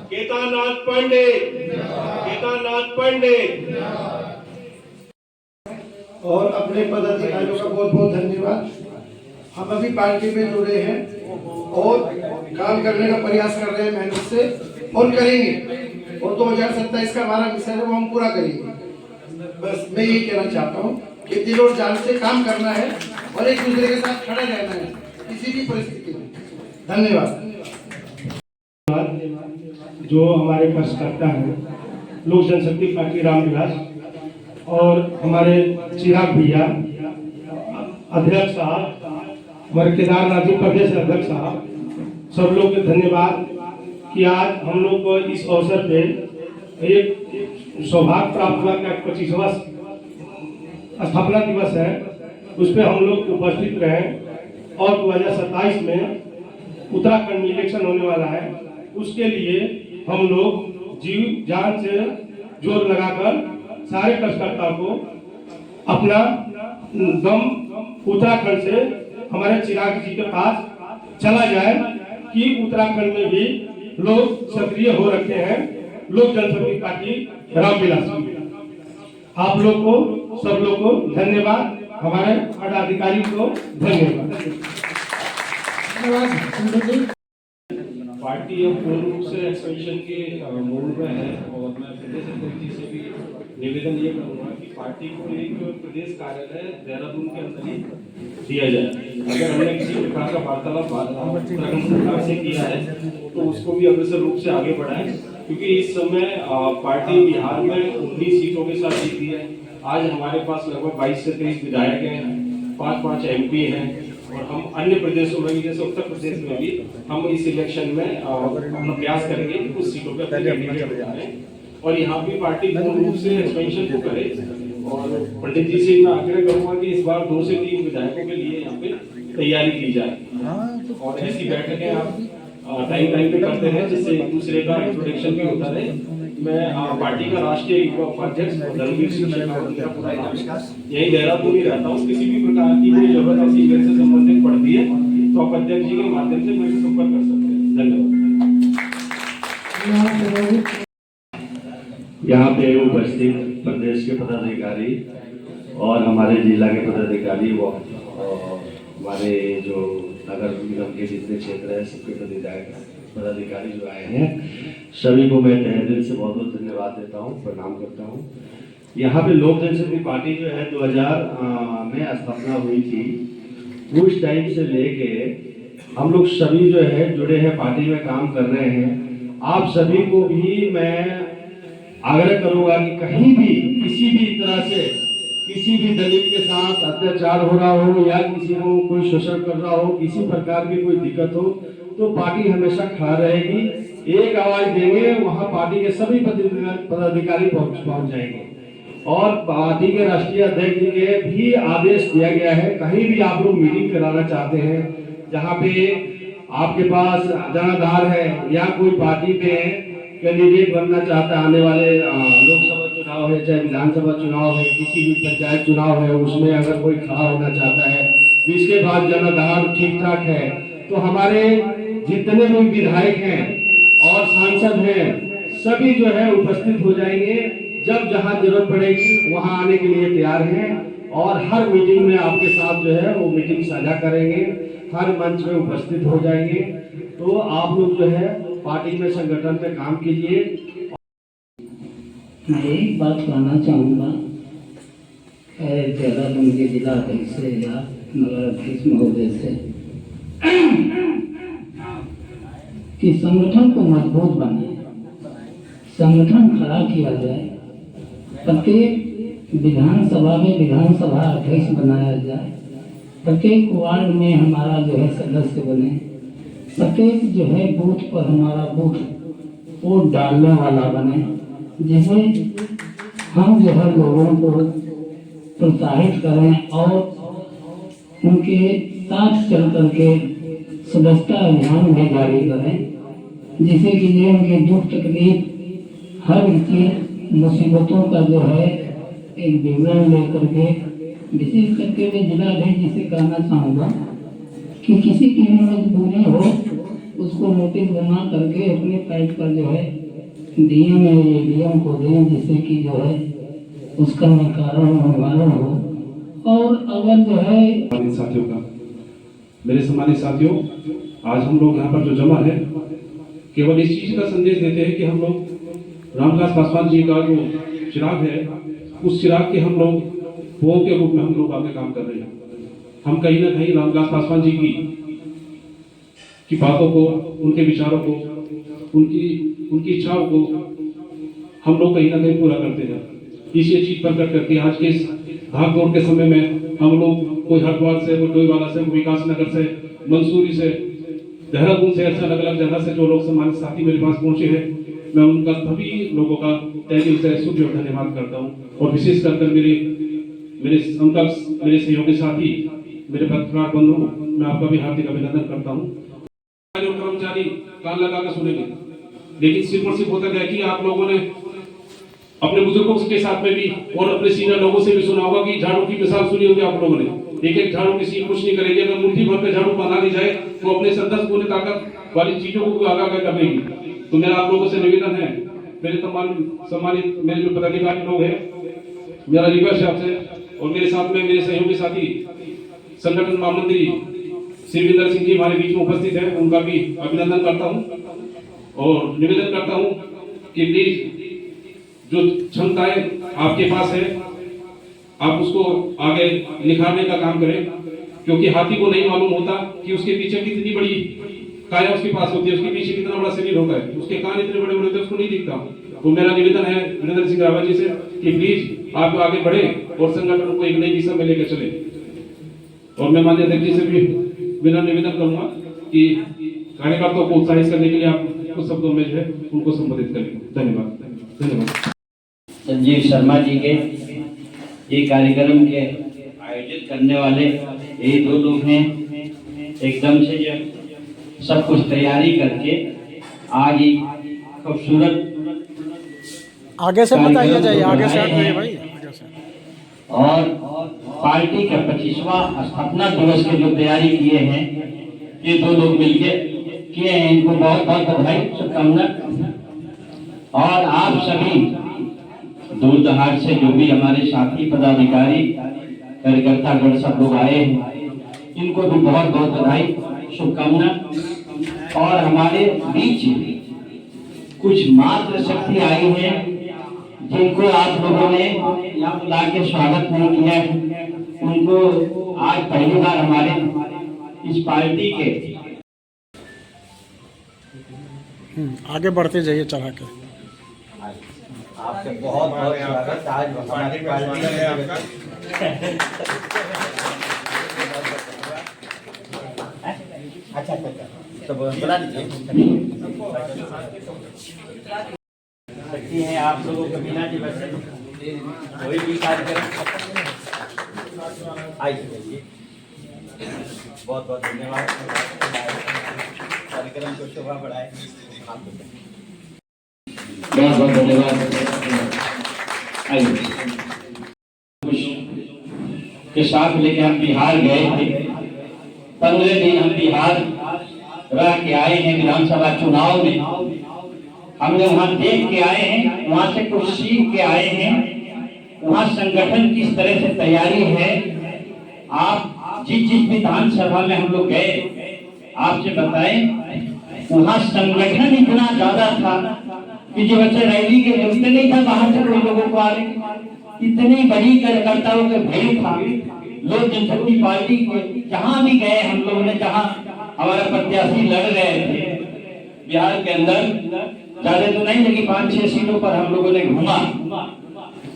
केदारनाथ पांडे, केदारनाथ पांडे। और अपने पदाधिकारियों का बहुत बहुत धन्यवाद। हम अभी पार्टी में जुड़े हैं और काम करने का प्रयास कर रहे हैं मेहनत से और करेंगे, और 2027 का हमारा मिशन है वो हम पूरा करेंगे। बस मैं यही कहना चाहता हूँ कि दिल और जान से काम करना है और एक दूसरे के साथ खड़े रहना है किसी भी परिस्थिति में। धन्यवाद। जो हमारे कार्यकर्ता हैं लोक जनशक्ति पार्टी रामविलास और हमारे चिराग भैया अध्यक्ष साहब, हमारे केदारनाथ जी प्रदेश अध्यक्ष साहब, सब लोग के धन्यवाद कि आज हम लोग को इस अवसर पे एक सौभाग्य प्राप्त हुआ का 25वां स्थापना दिवस है, उस पर हम लोग उपस्थित रहे। और 2027 में उत्तराखंड में इलेक्शन होने वाला है, उसके लिए हम लोग जीव जान से जोर लगाकर सारे कार्यकर्ताओं को अपना दम उत्तराखंड से हमारे चिराग जी के पास चला जाए कि उत्तराखंड में भी लोग सक्रिय हो रखे हैं लोक जनशक्ति पार्टी रामविलास। आप लोग को सब लोग को धन्यवाद, हमारे पदाधिकारी को धन्यवाद। पार्टी अब पूर्ण रूप से एक्सपेंशन के मोड में है और मैं प्रदेश अध्यक्ष जी से भी निवेदन ये करूंगा कि पार्टी को एक प्रदेश कार्यालय देहरादून के अंदर ही दिया जाए। अगर हमने किसी प्रकार का वार्तालाप उत्तराखंड सरकार से किया है तो उसको भी अग्रसर रूप से आगे बढ़ाएं, क्योंकि इस समय पार्टी बिहार में 19 सीटों के साथ जीती है। आज हमारे पास लगभग 22 से 23 विधायक हैं, 5-5 MP हैं, और हम अन्य प्रदेशों में भी जैसे उत्तर प्रदेश में भी हम इस इलेक्शन में अपना प्रयास करेंगे कि कुछ सीटों पर और यहाँ भी पार्टी पूर्ण रूप से एक्सपेंशन को करे। और पंडित जी से मैं आग्रह करूंगा कि इस बार 2 से 3 विधायकों के लिए यहाँ पे तैयारी की जाए और ऐसी बैठकें आप टाइम पे करते हैं जिससे एक दूसरे का इंट्रोडक्शन भी होता रहे। मैं पार्टी का राष्ट्रीय युवा उपाध्यक्ष धर्मवीर सिंह शेखावत का पूरा यही देहरादून ही रहता हूँ। किसी भी प्रकार की कोई जरूरत ऐसी मेरे से संबंधित पड़ती है तो आप अध्यक्ष जी के माध्यम से मेरे से संपर्क कर सकते हैं। धन्यवाद। यहाँ पे उपस्थित प्रदेश के पदाधिकारी और हमारे जिला के पदाधिकारी वो हमारे जो नगर निगम के जितने क्षेत्र है सबके पदाधिकारी जो आए हैं, सभी को मैं तहे दिल से बहुत बहुत धन्यवाद देता हूँ, प्रणाम करता हूँ। यहाँ पे लोक जनशक्ति पार्टी जो है 2000 में स्थापना हुई थी, उस टाइम से लेके हम लोग सभी जो है जुड़े हैं, पार्टी में काम कर रहे हैं। आप सभी को भी मैं आग्रह करूंगा कि कहीं भी किसी भी तरह से किसी भी दलित के साथ अत्याचार हो रहा हो या किसी को कोई शोषण कर रहा हो, किसी प्रकार की कोई दिक्कत हो, तो पार्टी हमेशा खड़ा रहेगी। एक आवाज देंगे, वहां पार्टी के सभी पदाधिकारी पहुंच जाएंगे। और पार्टी के राष्ट्रीय अध्यक्ष जी के भी आदेश दिया गया है, कहीं भी आप लोग मीटिंग कराना चाहते हैं, जहां पे आपके पास जनाधार है या कोई पार्टी में कैंडिडेट बनना चाहता है, आने वाले लोकसभा चुनाव है, चाहे विधानसभा चुनाव है, किसी भी पंचायत चुनाव है, उसमें अगर कोई खड़ा होना चाहता है, जिसके बाद जनाधार ठीक ठाक है, तो हमारे जितने भी विधायक हैं और सांसद हैं, सभी जो है उपस्थित हो जाएंगे। जब जहां जरूरत पड़ेगी वहां आने के लिए तैयार हैं और हर मीटिंग में आपके साथ जो है वो मीटिंग साझा करेंगे, हर मंच में उपस्थित हो जाएंगे। तो आप लोग जो है पार्टी में, संगठन में काम कीजिए। मैं एक बात कहना चाहूँगा देहरादून के जिला अध्यक्ष से या नगर अध्यक्ष महोदय से कि संगठन को मजबूत बनाए, संगठन खड़ा किया जाए, प्रत्येक विधानसभा में विधानसभा अध्यक्ष बनाया जाए, प्रत्येक वार्ड में हमारा जो है सदस्य बने, प्रत्येक जो है बूथ पर हमारा बूथ वोट डालने वाला बने, जिसे हम जो है लोगों को प्रोत्साहित करें और उनके साथ चल करके सदस्यता अभियान भी जारी करें, जिससे कि ये उनके दुख तकलीफ हर चीज मुसीबतों का जो है एक विवरण लेकर के, विशेष करके मैं जिला अध्यक्ष जी से कहना चाहूँगा कि किसी की भी मजबूरी हो उसको नोटिस बना करके अपने पैड पर जो है डीएम या एडीएम को दें, जिससे कि जो है उसका निवारण हो। और अगर जो है साथियों का, मेरे सम्मानित साथियों, आज हम लोग यहाँ पर जो जमा है केवल इस चीज का संदेश देते हैं कि हम लोग रामविलास पासवान जी का जो चिराग है, उस चिराग के हम लोग पुओं के रूप में हम लोग आगे काम कर रहे हैं। हम कहीं ना कहीं रामविलास पासवान जी की बातों को, उनके विचारों को, उनकी इच्छाओं को हम लोग कहीं ना कहीं पूरा करते हैं। इसी चीज प्रकट करके आज के भाग दौड़ के समय में हम लोग कोई हरिद्वार से, कोई डोईवाला से, विकास नगर से, मंसूरी से, देहरादून से, ऐसे अलग अलग जगह से जो लोग सम्मानित साथी मेरे पास पहुंचे हैं, मैं उनका सभी लोगों का तहे दिल से शुभ धन्यवाद करता हूं। और विशेष कर मेरे सहयोगी साथी, मेरे पत्रकार बंधु, मैं आपका भी हार्दिक अभिनंदन करता हूं। कर्मचारी कान लगा कर सुनेंगे, लेकिन सिर्फ और सिर्फ होता है कि आप लोगों ने अपने बुजुर्गों के साथ में भी और अपने सीनियर लोगों से भी सुना होगा कि झाड़ू की मिसाल सुनी होगी आप लोगों ने। एक झाड़ू किसी कुछ नहीं करेगी, अगर मुट्ठी भर के झाड़ू बना दी जाए तो अपने 10 गुने ताकत वाली चीजों को आगा कर देगी। तो मेरा आप लोगों से निवेदन है, मेरे सम्मानित मेरे जो पदाधिकारी लोग हैं, मेरा रिक्वेस्ट है आपसे, और मेरे साथ में मेरे सहयोगी साथी संगठन महामंत्री शिविंदर सिंह जी हमारे बीच में उपस्थित है, उनका भी अभिनंदन करता हूं और निवेदन करता हूं कि प्लीज जो क्षमताएं आपके पास है आप उसको आगे निखारने का काम करें, क्योंकि हाथी को नहीं मालूम होता कि उसके पीछे कितनी बड़ी काया उसके पास होती है, उसके पीछे कितना बड़ा शरीर होता है, उसके कान इतने बड़े बड़े होते हैं, उसको नहीं दिखता। तो मेरा निवेदन है वीरेंद्र सिंह रावत जी से कि प्लीज आप आगे बढ़े और संगठन को एक नई दिशा में लेकर चले। और मैं माननीय अध्यक्ष जी से भी मेरा निवेदन करूंगा कि कार्यकर्ताओं को उत्साहित करने के लिए आप कुछ शब्दों में जो है उनको संबोधित करें। धन्यवाद। संजीव शर्मा जी के ये कार्यक्रम के आयोजित करने वाले यही 2 लोग हैं। एकदम से जो सब कुछ तैयारी करके आज ही खूबसूरत आगे से बताइए जाइए, आगे से हटिए भाई, आगे से। और पार्टी का 25वां स्थापना दिवस की जो तैयारी किए हैं ये 2 लोग मिलके किए हैं, इनको बहुत बहुत बधाई, शुभकामना। और आप सभी दूर दराज से जो भी हमारे साथी पदाधिकारी कार्यकर्ता गण सब लोग आए हैं, इनको भी बहुत बहुत बधाई, शुभकामना। और हमारे बीच कुछ मात्र शक्ति आई है जिनको आप लोगों ने यहाँ बुला के स्वागत नहीं किया, उनको आज पहली बार हमारे इस पार्टी के आगे बढ़ते जाइए चढ़ा के। आपसे बहुत बहुत स्वागत आज हमारी पार्टी में अच्छा सब बता दीजिए सकती हैं आप लोगों को बिना जी बस कोई भी कार्यक्रम आइए बहुत बहुत धन्यवाद कार्यक्रम को शोभा बढ़ाए बहुत बहुत धन्यवाद आइए के साथ लेके हम बिहार गए थे 15 दिन हम बिहार रह के आए हैं विधानसभा चुनाव में हमने वहां देख के आए हैं वहां से कुछ सीख के आए हैं वहां संगठन किस तरह से तैयारी है आप जिस विधानसभा में हम लोग गए आपसे बताएं वहां संगठन इतना ज्यादा था कि जो बच्चे रैली के मिलते नहीं था बाहर से कोई लोगों को आ रहे इतनी बड़ी कार्यकर्ताओं के भीड़ था लोक जनशक्ति पार्टी के जहां भी गए हम लोगों ने जहां हमारा प्रत्याशी लड़ रहे थे बिहार के अंदर ज्यादा तो नहीं लेकिन 5-6 सीटों पर हम लोगों ने घूमा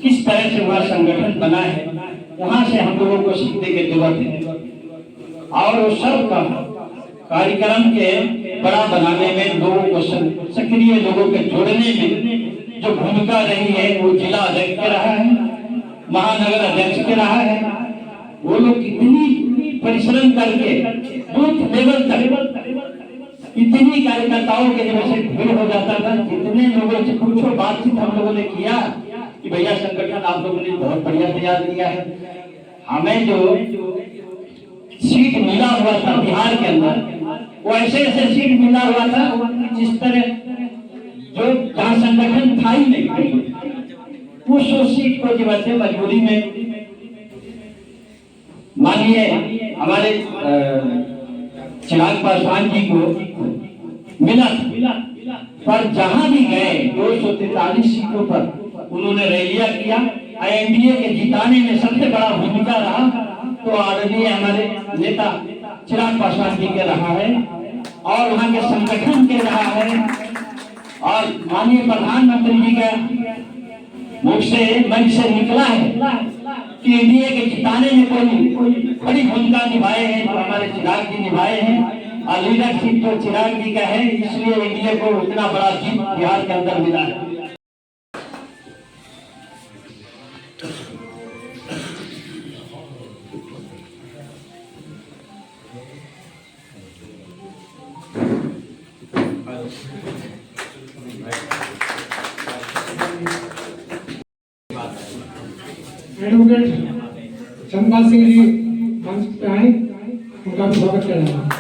किस तरह से वह संगठन बना है वहां से हम लोगों को सीखने की जरूरत है और वो सब का कार्यक्रम के बड़ा बनाने में लोगों को सक्रिय लोगों के जोड़ने में जो भूमिका रही है वो जिला अध्यक्ष के रहा है महानगर अध्यक्ष के रहा है वो लोग कितनी परिश्रम करके बूथ लेवल तक इतनी कार्यकर्ताओं के जब से भीड़ हो जाता था कितने लोगों से पूछो बातचीत हम लोगों ने किया कि भैया संगठन आप लोगों ने बहुत बढ़िया तैयार किया है हमें जो सीट मिला हुआ था बिहार के अंदर वो ऐसे ऐसे सीट मिला हुआ था जिस तरह जो जहाँ संगठन था ही नहीं उस सीट को जब से मजबूरी में मानिए हमारे चिराग पासवान जी को मिला पर जहां भी गए 243 सीटों पर उन्होंने रैलियां किया एनडीए के जिताने में सबसे बड़ा भूमिका रहा तो आदरणीय हमारे नेता चिराग पासवान जी के रहा है और वहां के संगठन के रहा है और माननीय प्रधानमंत्री जी का मुख से मंच से निकला है कि एनडीए के जिताने में कोई बड़ी भूमिका निभाए हैं जो हमारे चिराग जी निभाए हैं और लीडरशिप जो चिराग जी का है इसलिए एनडीए को इतना बड़ा जीत बिहार के अंदर मिला है एडवोकेट चंपा सिंह जी मंच पे आए उनका भी स्वागत करेंगे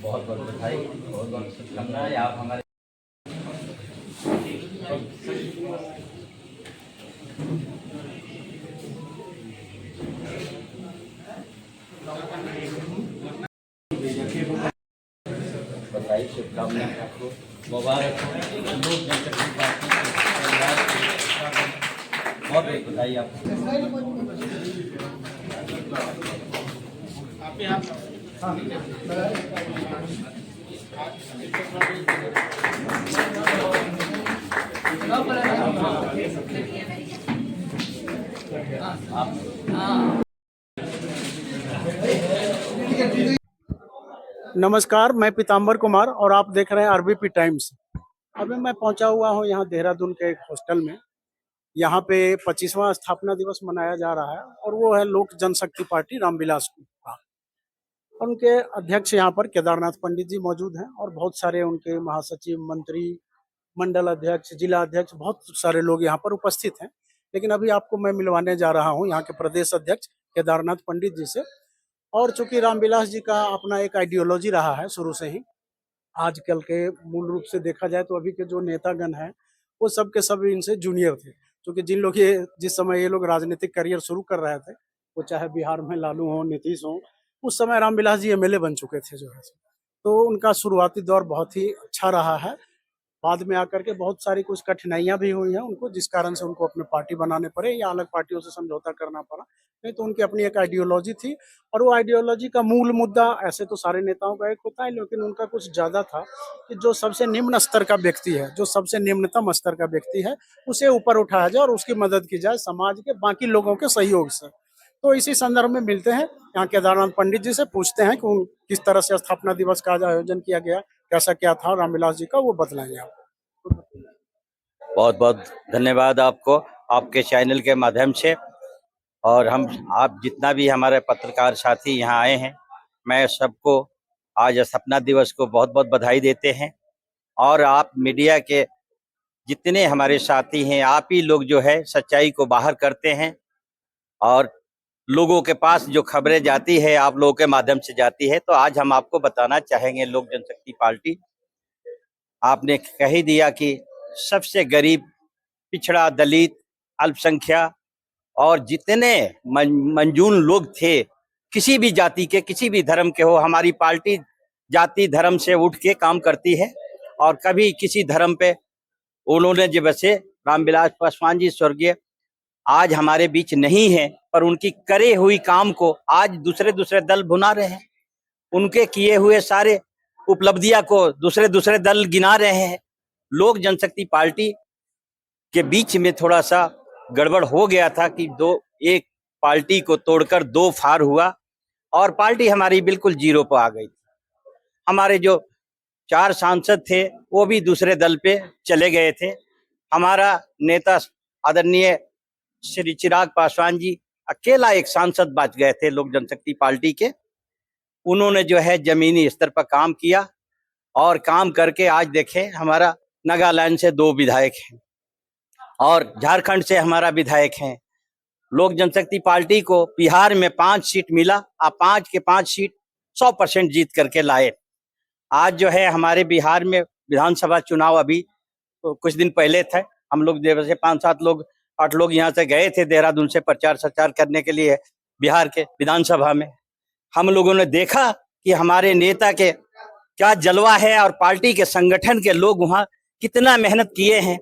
बहुत बहुत बधाई बहुत बहुत शुभकामनाएं आप हमारे बधाई शुभकामनाएं आपको मुबारक हो लोक जनशक्ति पार्टी बहुत बहुत बधाई आपको नमस्कार, मैं पीताम्बर कुमार और आप देख रहे हैं आरबीपी टाइम्स। अभी मैं पहुंचा हुआ हूं यहाँ देहरादून के एक हॉस्टल में। यहाँ पे 25वां स्थापना दिवस मनाया जा रहा है और वो है लोक जनशक्ति पार्टी रामविलास का और उनके अध्यक्ष यहाँ पर केदारनाथ पंडित जी मौजूद हैं और बहुत सारे उनके महासचिव, मंत्री, मंडल अध्यक्ष, जिला अध्यक्ष, बहुत सारे लोग यहाँ पर उपस्थित हैं। लेकिन अभी आपको मैं मिलवाने जा रहा हूँ यहाँ के प्रदेश अध्यक्ष केदारनाथ पंडित जी से और चूंकि रामविलास जी का अपना एक आइडियोलॉजी रहा है शुरू से ही, आजकल के मूल रूप से देखा जाए तो अभी के जो नेतागण हैं वो सब के सब इनसे जूनियर थे, क्योंकि जिस समय ये लोग राजनीतिक करियर शुरू कर रहे थे, वो चाहे बिहार में लालू हो, नीतीश हो, उस समय रामविलास जी एमएलए बन चुके थे जो है। तो उनका शुरुआती दौर बहुत ही अच्छा रहा है। बाद में आकर के बहुत सारी कुछ कठिनाइयां भी हुई हैं उनको, जिस कारण से उनको अपने पार्टी बनाने पड़े या अलग पार्टियों से समझौता करना पड़ा। नहीं तो उनकी अपनी एक आइडियोलॉजी थी, और वो आइडियोलॉजी का मूल मुद्दा, ऐसे तो सारे नेताओं का एक होता है, लेकिन उनका कुछ ज्यादा था कि जो सबसे निम्न स्तर का व्यक्ति है, जो सबसे निम्नतम स्तर का व्यक्ति है, उसे ऊपर उठाया जाए और उसकी मदद की जाए समाज के बाकी लोगों के सहयोग से। तो इसी संदर्भ में मिलते हैं यहाँ केदारनाथ पंडित जी से, पूछते हैं कि किस तरह से स्थापना दिवस का आयोजन किया गया, कैसा क्या था रामविलास जी का, वो बतलाएंगे आप। बहुत बहुत धन्यवाद आपको, आपके चैनल के माध्यम से। और आप जितना भी हमारे पत्रकार साथी यहाँ आए हैं, मैं सबको आज स्थापना दिवस को बहुत बहुत बधाई देते हैं। और आप मीडिया के जितने हमारे साथी हैं, आप ही लोग जो है सच्चाई को बाहर करते हैं, और लोगों के पास जो खबरें जाती है आप लोगों के माध्यम से जाती है। तो आज हम आपको बताना चाहेंगे, लोक जनशक्ति पार्टी, आपने कह ही दिया कि सबसे गरीब, पिछड़ा, दलित, अल्पसंख्यक और जितने मंजून लोग थे, किसी भी जाति के, किसी भी धर्म के हो, हमारी पार्टी जाति धर्म से उठ के काम करती है। और कभी किसी धर्म पे उन्होंने, जब से रामविलास पासवान जी स्वर्गीय आज हमारे बीच नहीं है, पर उनकी करे हुई काम को आज दूसरे दल भुना रहे हैं। उनके किए हुए सारे उपलब्धियां को दूसरे दल गिना रहे हैं। लोक जनशक्ति पार्टी के बीच में थोड़ा सा गड़बड़ हो गया था कि एक पार्टी को तोड़कर दो फार हुआ, और पार्टी हमारी बिल्कुल जीरो पर आ गई थी। हमारे जो 4 सांसद थे वो भी दूसरे दल पे चले गए थे। हमारा नेता आदरणीय श्री चिराग पासवान जी अकेला एक सांसद बच गए थे लोक जनशक्ति पार्टी के। उन्होंने जो है जमीनी स्तर पर काम किया, और काम करके आज देखें, हमारा नागालैंड से 2 विधायक हैं और झारखंड से हमारा विधायक हैं। लोक जनशक्ति पार्टी को बिहार में 5 सीट मिला, आप 5 के 5 सीट 100% जीत करके लाए। आज जो है हमारे बिहार में विधानसभा चुनाव अभी तो कुछ दिन पहले थे, हम लोग जैसे 5-7 लोग 8 लोग यहाँ से गए थे देहरादून से प्रचार सचार करने के लिए बिहार के विधानसभा में। हम लोगों ने देखा कि हमारे नेता के क्या जलवा है, और पार्टी के संगठन के लोग वहाँ कितना मेहनत किए हैं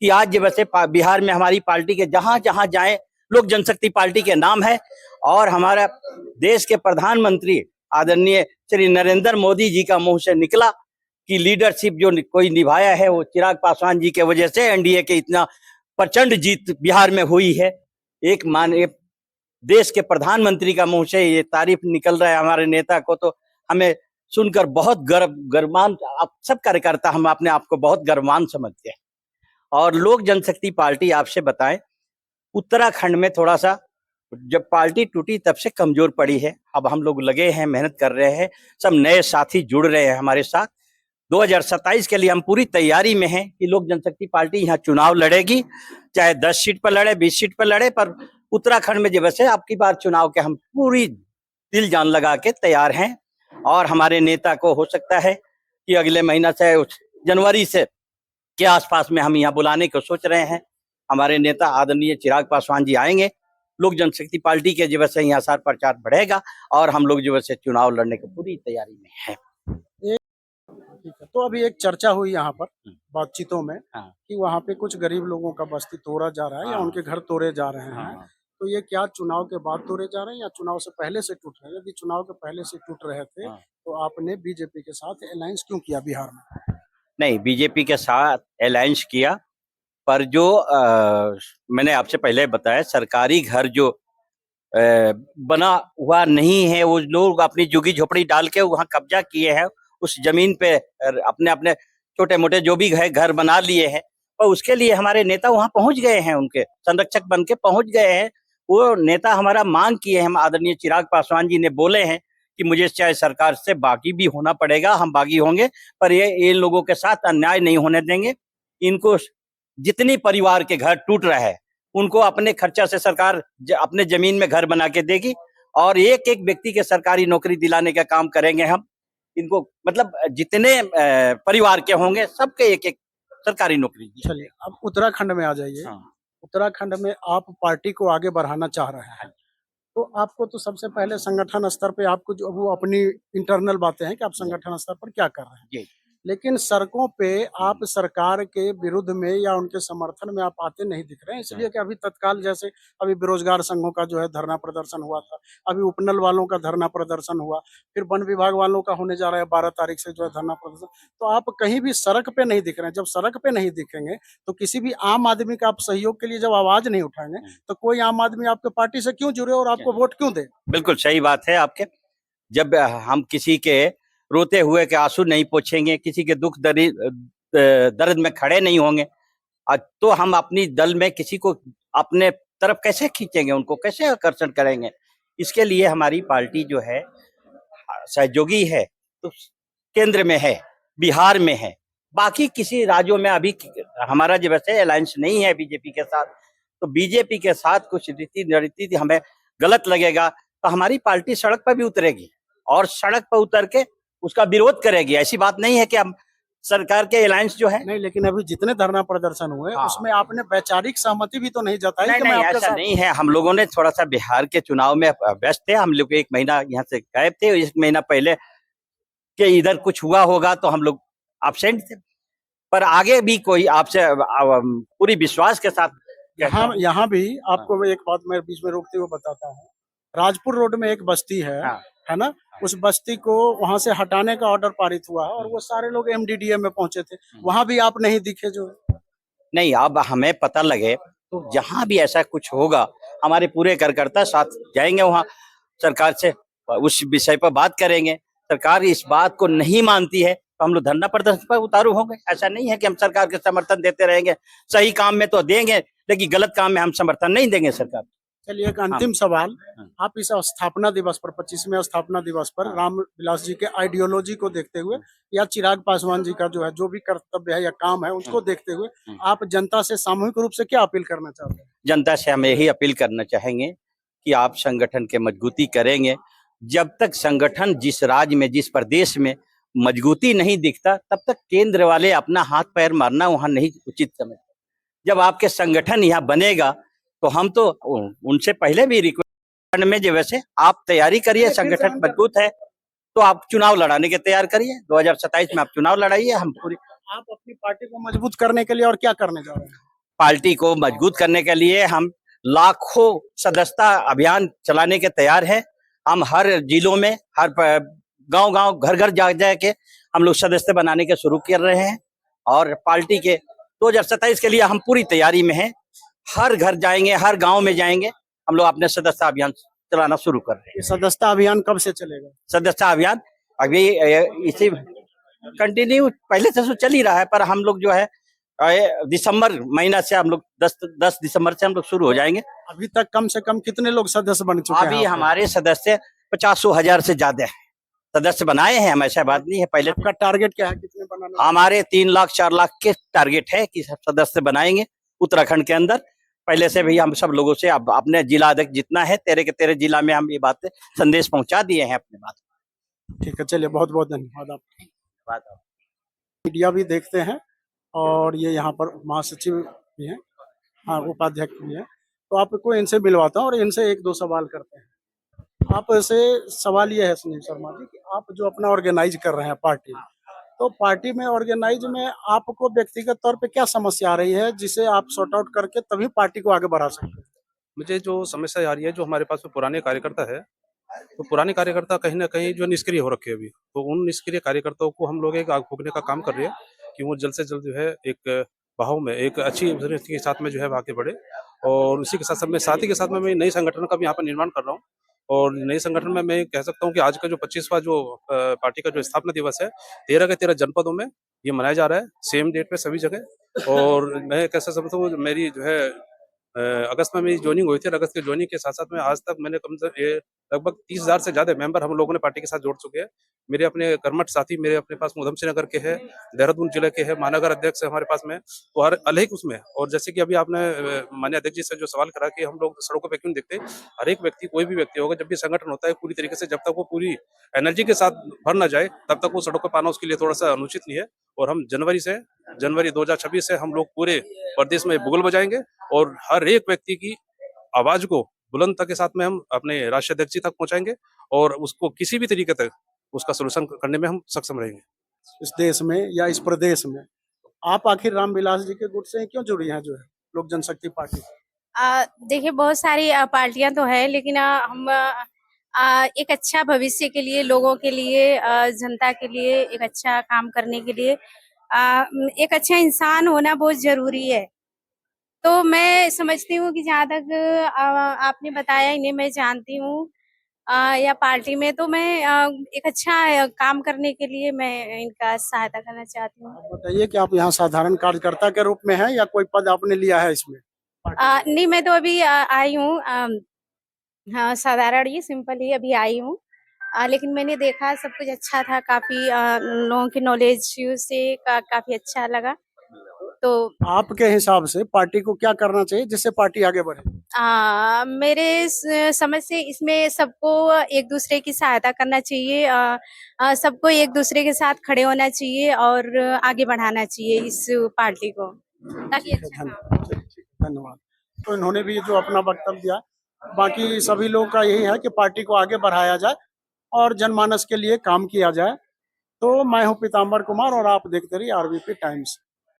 कि आज जब से बिहार में हमारी पार्टी के जहां जहां जाए लोक जनशक्ति पार्टी के नाम है। और हमारा देश के प्रधानमंत्री आदरणीय श्री नरेंद्र मोदी जी का मुंह से निकला कि लीडरशिप जो कोई निभाया है वो चिराग पासवान जी के वजह से एनडीए के इतना प्रचंड जीत बिहार में हुई है। एक देश के प्रधानमंत्री का मुंह से ये तारीफ निकल रहा है हमारे नेता को, तो हमें सुनकर बहुत गर्वान, आप सब कार्यकर्ता हम अपने आप को बहुत गर्वान समझते हैं। और लोक जनशक्ति पार्टी आपसे बताएं, उत्तराखंड में थोड़ा सा जब पार्टी टूटी तब से कमजोर पड़ी है। अब हम लोग लगे हैं, मेहनत कर रहे हैं, सब नए साथी जुड़ रहे हैं हमारे साथ। 2027 के लिए हम पूरी तैयारी में हैं कि लोक जनशक्ति पार्टी यहाँ चुनाव लड़ेगी, चाहे 10 सीट पर लड़े, 20 सीट पर लड़े, पर उत्तराखंड में जब से आपकी बार चुनाव के हम पूरी दिल जान लगा के तैयार हैं। और हमारे नेता को हो सकता है कि अगले महीना से जनवरी से के आसपास में हम यहाँ बुलाने को सोच रहे हैं। हमारे नेता आदरणीय चिराग पासवान जी आएंगे, लोक जनशक्ति पार्टी के जब से यहाँ सार प्रचार बढ़ेगा, और हम लोग जब से चुनाव लड़ने की पूरी तैयारी में हैं। ठीक है, तो अभी एक चर्चा हुई यहाँ पर बातचीतों में हाँ। कि वहाँ पे कुछ गरीब लोगों का बस्ती तोड़ा जा रहा है, या हाँ। उनके घर तोड़े जा रहे हैं। हाँ। तो ये क्या चुनाव के बाद तोड़े जा रहे हैं या चुनाव से पहले से टूट रहे हैं? यदि चुनाव के पहले से टूट रहे थे हाँ। तो आपने बीजेपी के साथ अलायंस क्यों किया बिहार में? नहीं, बीजेपी के साथ अलायंस किया, पर जो मैंने आपसे पहले बताया, सरकारी घर जो बना हुआ नहीं है, वो लोग अपनी झुग्गी झोपड़ी डाल के वहाँ कब्जा किए हैं, उस जमीन पे अपने अपने छोटे मोटे जो भी घर बना लिए हैं। और उसके लिए हमारे नेता वहाँ पहुंच गए हैं, उनके संरक्षक बन के पहुंच गए हैं। वो नेता हमारा मांग किए हैं, आदरणीय चिराग पासवान जी ने बोले हैं कि मुझे चाहे सरकार से बागी भी होना पड़ेगा, हम बागी होंगे, पर ये इन लोगों के साथ अन्याय नहीं होने देंगे। इनको जितनी परिवार के घर टूट रहे हैं उनको अपने खर्चा से सरकार अपने जमीन में घर बना के देगी, और एक एक व्यक्ति के सरकारी नौकरी दिलाने का काम करेंगे हम। इनको मतलब जितने परिवार के होंगे सबके एक एक सरकारी नौकरी दी। चलिए अब उत्तराखंड में आ जाइए। हाँ। उत्तराखंड में आप पार्टी को आगे बढ़ाना चाह रहे हैं, तो आपको तो सबसे पहले संगठन स्तर पे आपको जो वो अपनी इंटरनल बातें हैं कि आप संगठन स्तर पर क्या कर रहे हैं, जी। लेकिन सड़कों पे आप सरकार के विरुद्ध में या उनके समर्थन में आप आते नहीं दिख रहे हैं, इसलिए कि अभी तत्काल जैसे अभी बेरोजगार संघों का जो है धरना प्रदर्शन हुआ था, अभी उपनल वालों का धरना प्रदर्शन हुआ, फिर वन विभाग वालों का होने जा रहा है 12 तारीख से जो है धरना प्रदर्शन। तो आप कहीं भी सड़क पे नहीं दिख रहे हैं। जब सड़क पे नहीं दिखेंगे तो किसी भी आम आदमी का आप सहयोग के लिए जब आवाज नहीं उठाएंगे तो कोई आम आदमी आपके पार्टी से क्यों जुड़े और आपको वोट क्यों दे? बिल्कुल सही बात है आपके। जब हम किसी के रोते हुए के आंसू नहीं पोंछेंगे, किसी के दुख दर्द में खड़े नहीं होंगे, तो हम अपनी दल में किसी को अपने तरफ कैसे खींचेंगे, उनको कैसे आकर्षण करेंगे? इसके लिए हमारी पार्टी जो है सहयोगी है, तो केंद्र में है, बिहार में है, बाकी किसी राज्यों में अभी हमारा जो वैसे अलायंस नहीं है बीजेपी के साथ। तो बीजेपी के साथ कुछ रीति हमें गलत लगेगा तो हमारी पार्टी सड़क पर भी उतरेगी और सड़क पर उतर के उसका विरोध करेगी। ऐसी बात नहीं है कि हम सरकार के अलायंस जो है नहीं, लेकिन अभी जितने धरना प्रदर्शन हुए हाँ। उसमें आपने वैचारिक सहमति भी तो नहीं जताई नहीं, कि मैं नहीं आपके ऐसा साथ। नहीं है। हम लोगों ने थोड़ा सा बिहार के चुनाव में व्यस्त थे, हम लोग 1 महीना यहाँ से गायब थे। 1 महीना पहले के इधर कुछ हुआ होगा तो हम लोग एब्सेंट थे, पर आगे भी कोई आपसे पूरी विश्वास के साथ यहाँ भी आपको एक बात मैं बीच में रोकते हुए बताता हूँ। राजपुर रोड में एक बस्ती हाँ। है ना? उस बस्ती को वहां से हटाने का ऑर्डर पारित हुआ है और वो सारे लोग एमडीडीए में पहुंचे थे, वहां भी आप नहीं दिखे जो है। नहीं, अब हमें पता लगे तो जहां भी ऐसा कुछ होगा हमारे पूरे कार्यकर्ता साथ जाएंगे, वहां सरकार से उस विषय पर बात करेंगे। सरकार इस बात को नहीं मानती है तो हम लोग धरना प्रदर्शन पर उतारू होंगे। ऐसा नहीं है कि हम सरकार के समर्थन देते रहेंगे, सही काम में तो देंगे लेकिन गलत काम में हम समर्थन नहीं देंगे सरकार। चलिए एक अंतिम सवाल, आप इस स्थापना दिवस पर 25वें स्थापना दिवस पर रामविलास जी के आइडियोलॉजी को देखते हुए या चिराग पासवान जी का जो है जो भी कर्तव्य है या काम है उसको देखते हुए आप जनता से सामूहिक रूप से क्या अपील करना चाहते हैं? जनता से हम यही अपील करना चाहेंगे कि आप संगठन के मजबूती करेंगे। जब तक संगठन जिस राज्य में, जिस प्रदेश में मजबूती नहीं दिखता तब तक केंद्र वाले अपना हाथ पैर मारना वहां नहीं उचित समझते। जब आपके संगठन यहाँ बनेगा तो हम तो उनसे पहले भी रिक्वेस्ट में जो वैसे आप तैयारी करिए, संगठन मजबूत है तो आप चुनाव लड़ाने के तैयार करिए। 2027 में आप चुनाव लड़ाइए। हम पूरी आप अपनी पार्टी को मजबूत करने के लिए और क्या करने जा रहे हैं? पार्टी को मजबूत करने के लिए हम लाखों सदस्यता अभियान चलाने के तैयार हैं। हम हर जिलों में, हर गांव-गांव, घर-घर जा के हम लोग सदस्य बनाने के शुरू कर रहे हैं और पार्टी के 2027 के लिए हम पूरी तैयारी में हैं। हर घर जाएंगे, हर गांव में जाएंगे, हम लोग अपने सदस्यता अभियान चलाना शुरू कर रहे हैं। सदस्यता अभियान कब से चलेगा? सदस्यता अभियान अभी इसी कंटिन्यू पहले से तो चल ही रहा है, पर हम लोग जो है दिसंबर महीना से हम लोग 10 दिसंबर से हम लोग शुरू हो जाएंगे। अभी तक कम से कम कितने लोग सदस्य बन चुके हैं? अभी हमारे सदस्य 50,000 से ज्यादा है सदस्य बनाए हैं हम, ऐसा बात नहीं है। पहले आपका टारगेट क्या है, कितने बनाना? हमारे 3 लाख 4 लाख के टारगेट है कि सदस्य बनाएंगे उत्तराखंड के अंदर। पहले से भी हम सब लोगों से अब अपने जिला अध्यक्ष जितना है 13 के 13 जिला में हम ये बात संदेश पहुंचा दिए हैं अपने बात। ठीक है, चलिए बहुत बहुत धन्यवाद। आप मीडिया भी देखते हैं और ये यहाँ पर महासचिव भी हैं, हाँ उपाध्यक्ष भी हैं, तो आपको इनसे मिलवाता हूँ और इनसे 1-2 सवाल करते हैं। आपसे सवाल ये है सुनील शर्मा जी कि आप जो अपना ऑर्गेनाइज कर रहे हैं पार्टी, तो पार्टी में ऑर्गेनाइज में आपको व्यक्तिगत तौर पे क्या समस्या आ रही है जिसे आप सॉर्ट आउट करके तभी पार्टी को आगे बढ़ा सकते हैं? मुझे जो समस्या आ रही है, जो हमारे पास में पुराने कार्यकर्ता है, तो पुराने कार्यकर्ता कहीं ना कहीं जो निष्क्रिय हो रखे हैं अभी, तो उन निष्क्रिय कार्यकर्ताओं को हम लोग एक आग फूकने का काम कर रहे हैं कि वो जल्द से जल्द जो है एक बहाव में, एक अच्छी के साथ में जो है आगे बढ़े। और उसी के साथ ही के साथ में मैं नई संगठन का भी यहाँ पर निर्माण कर रहा हूँ। और नई संगठन में मैं कह सकता हूँ कि आज का जो 25वां जो पार्टी का जो स्थापना दिवस है, 13 के 13 जनपदों में ये मनाया जा रहा है, सेम डेट पे सभी जगह। और मैं कैसा समझता हूँ, मेरी जो है अगस्त में मेरी ज्वाइनिंग हुई थी और अगस्त की ज्वाइनिंग के साथ साथ में आज तक मैंने कम से लगभग 30,000 से ज़्यादा मेंबर हम लोगों ने पार्टी के साथ जोड़ चुके हैं। मेरे अपने कर्मठ साथी मेरे अपने पास उधम सिंह नगर के हैं, देहरादून जिले के हैं, महानगर अध्यक्ष है हमारे पास में, तो हर अलग उसमें। और जैसे कि अभी आपने माननीय अध्यक्ष जी से जो सवाल करा कि हम लोग सड़कों पे क्यों नहीं दिखते, हर एक व्यक्ति कोई भी व्यक्ति होगा जब भी संगठन होता है पूरी तरीके से, जब तक वो पूरी एनर्जी के साथ भर ना जाए तब तक वो सड़कों पे आना उसके लिए थोड़ा सा अनुचित नहीं है। और हम जनवरी 2026 से हम लोग पूरे प्रदेश में बुगल बजाएंगे और हर एक व्यक्ति की आवाज को बुलंदता के साथ में हम अपने राष्ट्रीय अध्यक्ष जी तक पहुंचाएंगे और उसको किसी भी तरीके तक उसका सोल्यूशन करने में हम सक्षम रहेंगे। इस देश में या इस प्रदेश में आप आखिर रामविलास जी के गुट से क्यों जुड़ी हैं, जो है लोक जनशक्ति पार्टी? देखिए बहुत सारी पार्टियां तो है, लेकिन हम एक अच्छा भविष्य के लिए, लोगों के लिए, जनता के लिए एक अच्छा काम करने के लिए एक अच्छा इंसान होना बहुत जरूरी है। तो मैं समझती हूँ कि जहाँ तक आपने बताया, इन्हें मैं जानती हूँ या पार्टी में, तो मैं एक अच्छा काम करने के लिए मैं इनका सहायता करना चाहती हूँ। बताइए कि आप यहाँ साधारण कार्यकर्ता के रूप में हैं या कोई पद आपने लिया है इसमें? नहीं, मैं तो अभी आई हूँ, हाँ साधारण ही सिंपल ही अभी आई हूँ। लेकिन मैंने देखा सब कुछ अच्छा था, काफी लोगों की नॉलेज से काफी अच्छा लगा। तो आपके हिसाब से पार्टी को क्या करना चाहिए जिससे पार्टी आगे बढ़े? मेरे समझ से इसमें सबको एक दूसरे की सहायता करना चाहिए, सबको एक दूसरे के साथ खड़े होना चाहिए और आगे बढ़ाना चाहिए इस पार्टी को, ताकि अच्छा काम हो। धन्यवाद। तो इन्होंने भी जो अपना वक्तव्य दिया, बाकी सभी लोगों का यही है कि पार्टी को आगे बढ़ाया जाए और जनमानस के लिए काम किया जाए। तो मैं हूं पीताम्बर कुमार और आप देखते रहिए आरबीपी टाइम्स।